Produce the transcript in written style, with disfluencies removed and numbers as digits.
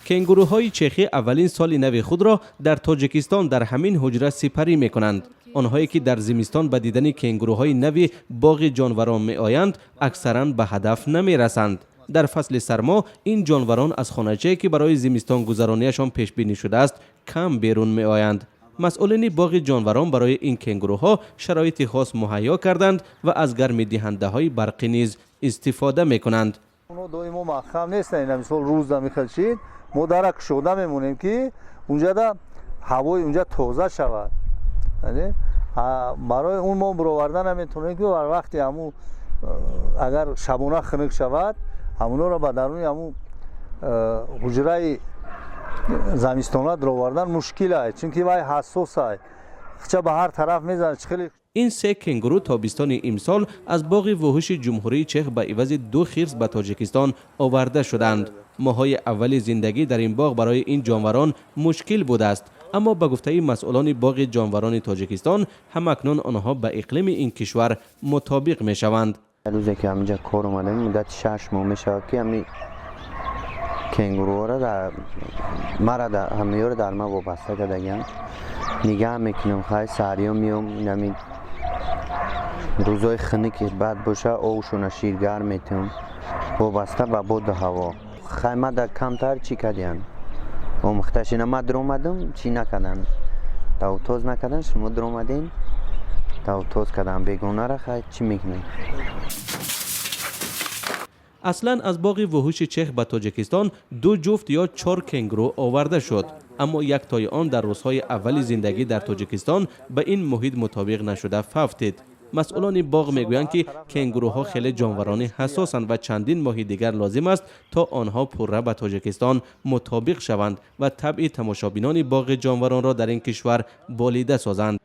کنگوروهای چیخی اولین سال نو خود را در تاجیکستان در همین حجره سپری می کنند. آنهایی که در زمستان به دیدن کنگوروهای نو باغ جانوران می آیند اکثرا به هدف نمی رسند. در فصل سرما این جانوران از خانه‌ای که برای زمستان گذرانیشان پیش بینی شده است کم بیرون می آیند. مسئولین باغ جانوران برای این کنگوروها شرایط خاص مهیا کردند و از گرمی دهنده های برقی نیز استفاده می کنند. اونو دویمو مخم نیستن، مثلا روز میخلشید ما درک شده میمونیم که اونجا دا هوای اونجا تازه شود. یعنی برای اون ما برآوردن نمیتونیم که هر وقتی همون اگر شبانه خنک شود همونا رو به درون همون حجره زمستانه درآوردن مشکل است، چون که وای حساس است، خچه به هر طرف میزنه. خیلی این سه کنگورو تابستان امسال از باغ وحوش جمهوری چک به عوض 2 خرس به تاجیکستان آورده شدند. ماهای اول زندگی در این باغ برای این جانوران مشکل بوده است، اما به گفته مسئولان باغ جانوران تاجیکستان همکنون آنها به اقلیم این کشور مطابق می شوند. روزی که همینجا کار اومدم مدت 6 ماه میشه که همین کنگوروها را در مرا در همیار در ما وابسته کردن. نگاه میکنم خیلی سریع میام نمی روزای خنک بعد باشه آوشون شیرگر میتونم وابسته به بود هوا. خیمه در کمتر چی کردن و مختشین ما در اومدم چی نکردن، تا توز نکردن. شما در اومدین تا توز کردن بیگونه را خیلی چی میکنین. اصلا از باغ وحوش چیخ به تاجیکستان 2 جفت یا 4 کنگورو آورده شد، اما یک تای آن در روزهای اول زندگی در تاجیکستان به این محیط مطابق نشده فوتید. مسئولان باغ میگویند که کنگوروها خیلی جانوران حساسند و چندین ماه دیگر لازم است تا آنها پره به تاجیکستان مطابق شوند و طبع تماشابینان باغ جانوران را در این کشور بالیده سازند.